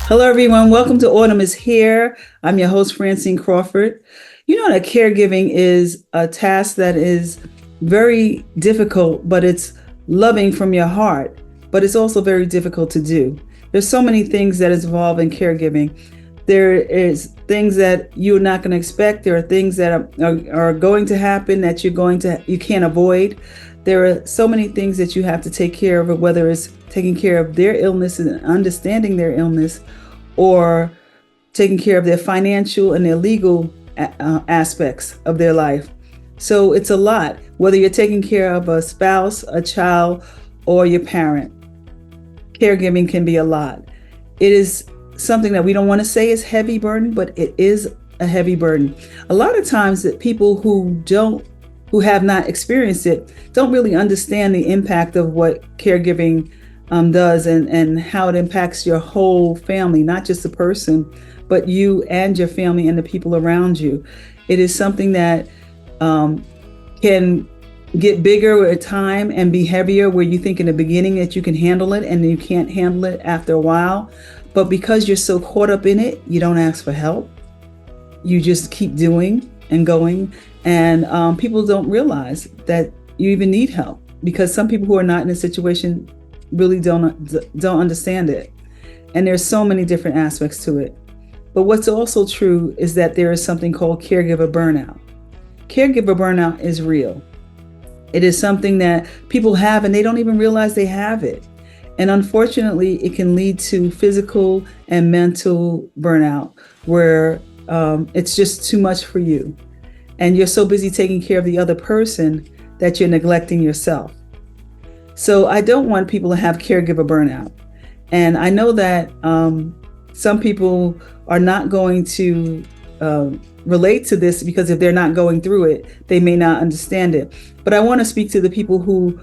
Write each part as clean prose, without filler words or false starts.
Hello, everyone. Welcome to Autumn is Here. I'm your host, Francine Crawford. You know that caregiving is a task that is very difficult, but it's loving from your heart, but it's also very difficult to do. There's so many things that is involved in caregiving. There is things that you're not going to expect. There are things that are going to happen that you can't avoid. There are so many things that you have to take care of, whether it's taking care of their illness and understanding their illness, or taking care of their financial and their legal aspects of their life. So it's a lot, whether you're taking care of a spouse, a child, or your parent. Caregiving can be a lot. It is something that we don't want to say is heavy burden, but it is a heavy burden. A lot of times that people who have not experienced it don't really understand the impact of what caregiving does and how it impacts your whole family, not just the person, but you and your family and the people around you. It is something that can get bigger with time and be heavier, where you think in the beginning that you can handle it and you can't handle it after a while. But because you're so caught up in it, you don't ask for help. You just keep doing and going. And people don't realize that you even need help, because some people who are not in a situation really don't understand it. And there's so many different aspects to it. But what's also true is that there is something called caregiver burnout. Caregiver burnout is real. It is something that people have and they don't even realize they have it. And unfortunately, it can lead to physical and mental burnout, where it's just too much for you. And you're so busy taking care of the other person that you're neglecting yourself. So I don't want people to have caregiver burnout. And I know that some people are not going to relate to this, because if they're not going through it, they may not understand it. But I want to speak to the people who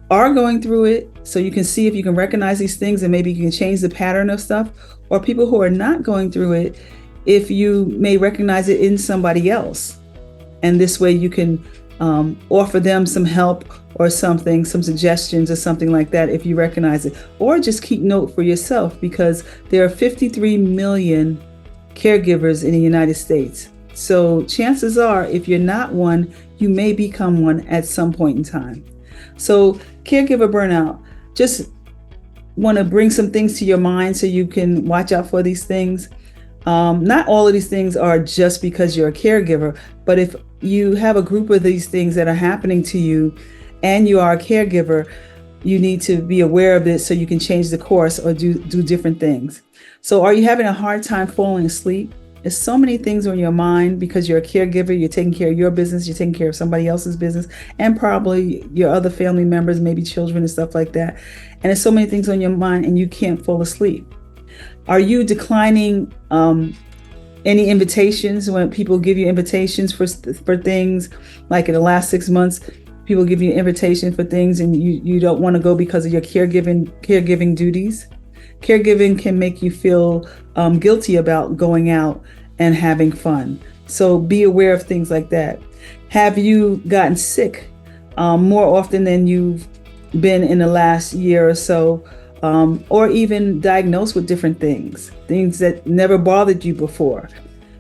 are going through it, so you can see if you can recognize these things and maybe you can change the pattern of stuff, or people who are not going through it, if you may recognize it in somebody else. And this way you can offer them some help or something, some suggestions or something like that if you recognize it. Or just keep note for yourself, because there are 53 million caregivers in the United States. So chances are, if you're not one, you may become one at some point in time. So caregiver burnout, just want to bring some things to your mind so you can watch out for these things. Not all of these things are just because you're a caregiver, but if you have a group of these things that are happening to you and you are a caregiver, you need to be aware of this so you can change the course or do different things. So are you having a hard time falling asleep? There's so many things on your mind because you're a caregiver. You're taking care of your business, you're taking care of somebody else's business, and probably your other family members, maybe children and stuff like that. And there's so many things on your mind and you can't fall asleep. Are you declining any invitations when people give you invitations for things? Like in the last 6 months, people give you an invitation for things and you don't want to go because of your caregiving duties. Caregiving can make you feel guilty about going out and having fun. So be aware of things like that. Have you gotten sick more often than you've been in the last year or so? Or even diagnosed with different things that never bothered you before?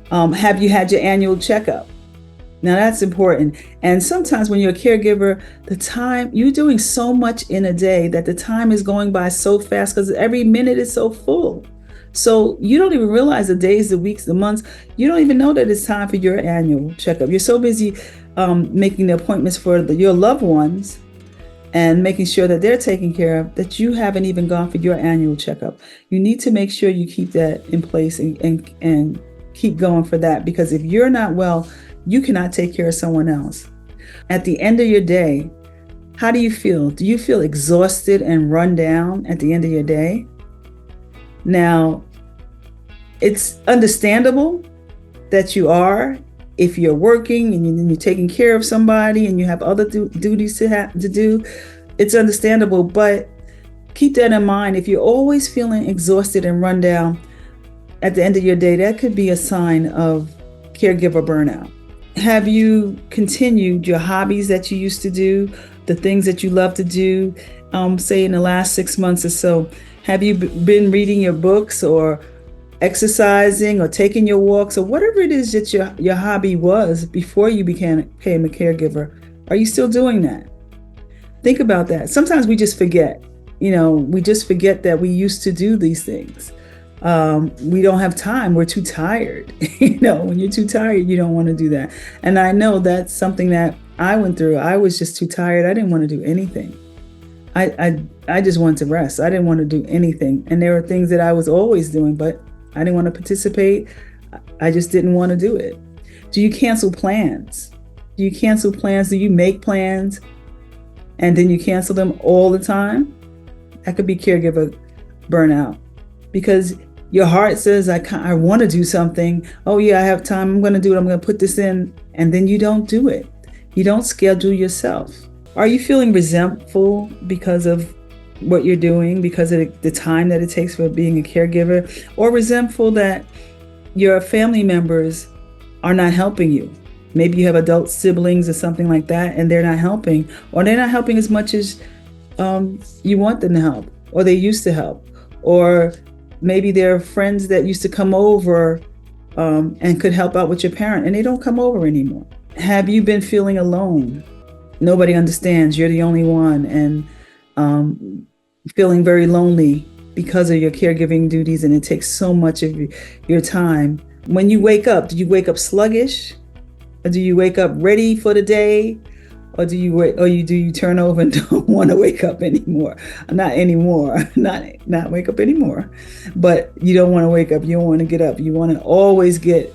Have you had your annual checkup? Now that's important. And sometimes when you're a caregiver, the time, you're doing so much in a day that the time is going by so fast because every minute is so full. So you don't even realize the days, the weeks, the months. You don't even know that it's time for your annual checkup. You're so busy making the appointments for your loved ones and making sure that they're taken care of, that you haven't even gone for your annual checkup. You need to make sure you keep that in place and keep going for that, because if you're not well, you cannot take care of someone else. At the end of your day, how do you feel? Do you feel exhausted and run down at the end of your day? Now, it's understandable that you are, if you're working and you're taking care of somebody and you have other duties to do. It's understandable, but keep that in mind. If you're always feeling exhausted and run down at the end of your day, that could be a sign of caregiver burnout. Have you continued your hobbies that you used to do, the things that you love to do, say in the last 6 months or so? Have you been reading your books or exercising or taking your walks or whatever it is that your hobby was before you became a caregiver, are you still doing that? Think about that. Sometimes we just forget, we just forget that we used to do these things. We don't have time. We're too tired. When you're too tired, you don't want to do that. And I know that's something that I went through. I was just too tired. I didn't want to do anything. I just wanted to rest. I didn't want to do anything. And there were things that I was always doing, but I didn't want to participate. I just didn't want to do it. Do you cancel plans? Do you make plans and then you cancel them all the time? That could be caregiver burnout, because your heart says, I want to do something. Oh yeah, I have time. I'm going to do it. I'm going to put this in. And then you don't do it. You don't schedule yourself. Are you feeling resentful because of what you're doing, because of the time that it takes for being a caregiver, or resentful that your family members are not helping you? Maybe you have adult siblings or something like that, and they're not helping, or they're not helping as much as you want them to help, or they used to help, or maybe there are friends that used to come over and could help out with your parent, and they don't come over anymore. Have you been feeling alone? Nobody understands. You're the only one, and feeling very lonely because of your caregiving duties, and it takes so much of your time. When you wake up, do you wake up sluggish? Or do you wake up ready for the day? Or do you turn over and don't want to wake up anymore? Not anymore. Not wake up anymore. But you don't want to wake up. You don't want to get up. You want to always get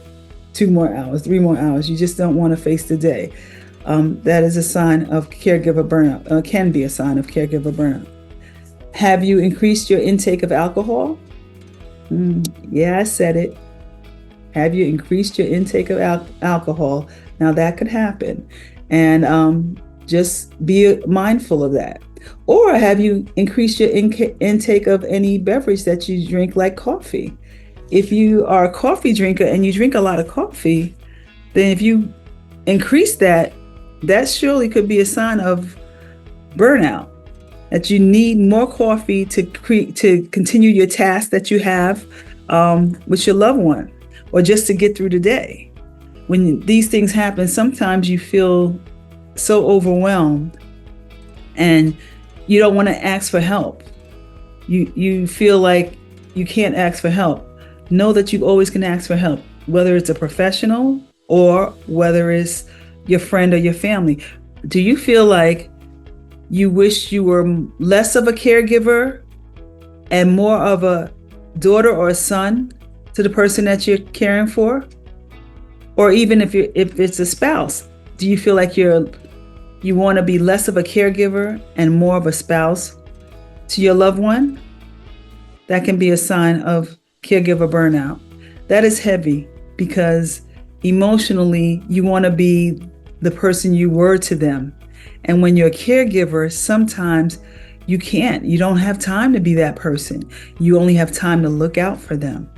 2 more hours, 3 more hours. You just don't want to face the day. That is a sign of caregiver burnout. Can be a sign of caregiver burnout. Have you increased your intake of alcohol? Yeah, I said it. Have you increased your intake of alcohol? Now that could happen. And just be mindful of that. Or have you increased your intake of any beverage that you drink, like coffee? If you are a coffee drinker and you drink a lot of coffee, then if you increase that, that surely could be a sign of burnout, that you need more coffee to continue your task that you have with your loved one, or just to get through the day. When these things happen, sometimes you feel so overwhelmed and you don't want to ask for help. You feel like you can't ask for help. Know that you always can ask for help, whether it's a professional or whether it's your friend or your family. Do you feel like you wish you were less of a caregiver and more of a daughter or a son to the person that you're caring for? Or even if it's a spouse, do you feel like you want to be less of a caregiver and more of a spouse to your loved one? That can be a sign of caregiver burnout. That is heavy, because emotionally you want to be the person you were to them. And when you're a caregiver, sometimes you can't. You don't have time to be that person. You only have time to look out for them.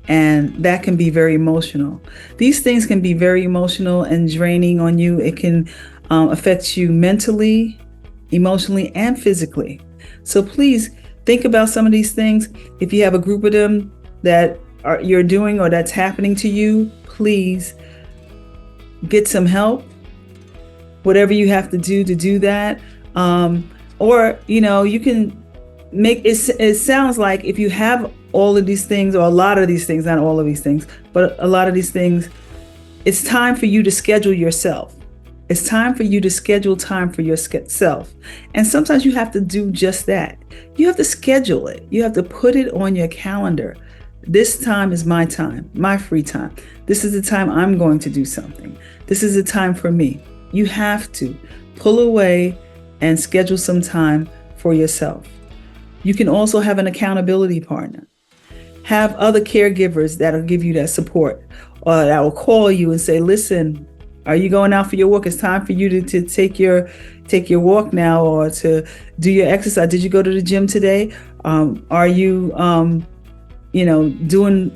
And that can be very emotional. These things can be very emotional and draining on you. It can affect you mentally, emotionally, and physically. So please think about some of these things. If you have a group of them that you're doing or that's happening to you, please get some help. Whatever you have to do that. Or, you can make it sounds like if you have all of these things, or a lot of these things, not all of these things, but a lot of these things, it's time for you to schedule yourself. It's time for you to schedule time for yourself. And sometimes you have to do just that. You have to schedule it. You have to put it on your calendar. This time is my time, my free time. This is the time I'm going to do something. This is the time for me. You have to pull away and schedule some time for yourself. You can also have an accountability partner. Have other caregivers that'll give you that support, or that will call you and say, listen, are you going out for your walk? It's time for you to take your walk now, or to do your exercise. Did you go to the gym today? Are you, doing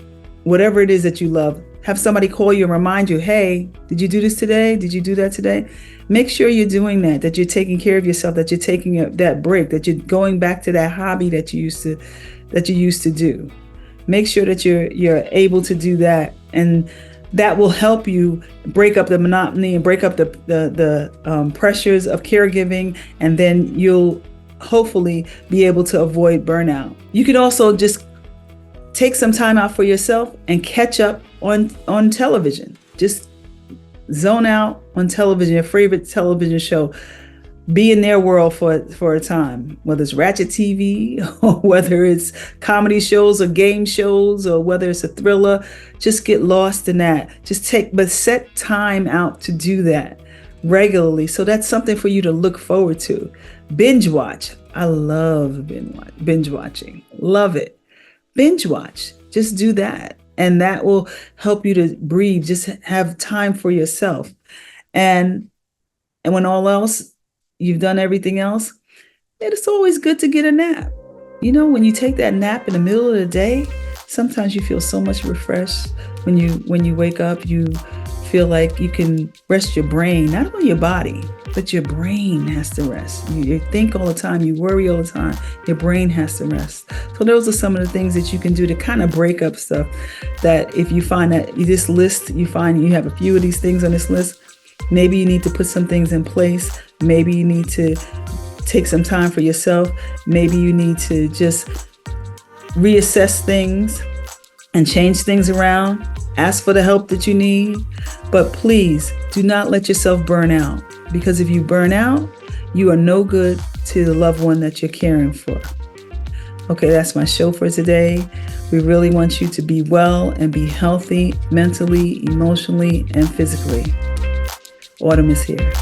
whatever it is that you love? Have somebody call you and remind you, hey, did you do this today? Did you do that today? Make sure you're doing that you're taking care of yourself, that you're taking that break, that you're going back to that hobby that you used to do. Make sure that you're able to do that, and that will help you break up the monotony and break up the pressures of caregiving, and then you'll hopefully be able to avoid burnout. You could also just take some time out for yourself and catch up on television. Just zone out on television, your favorite television show. Be in their world for a time, whether it's Ratchet TV or whether it's comedy shows or game shows or whether it's a thriller. Just get lost in that. But set time out to do that regularly. So that's something for you to look forward to. Binge watch. I love binge watching. Love it. Binge watch. Just do that. And that will help you to breathe. Just have time for yourself. And when all else, you've done everything else, it's always good to get a nap. When you take that nap in the middle of the day, sometimes you feel so much refreshed. When you wake up, you feel like you can rest your brain, not only your body, but your brain has to rest. You think all the time, you worry all the time, your brain has to rest. So those are some of the things that you can do to kind of break up stuff that if you find that this list, you find you have a few of these things on this list, maybe you need to put some things in place. Maybe you need to take some time for yourself. Maybe you need to just reassess things and change things around. Ask for the help that you need. But please do not let yourself burn out, because if you burn out, you are no good to the loved one that you're caring for. Okay, that's my show for today. We really want you to be well and be healthy mentally, emotionally, and physically. Autumn is here.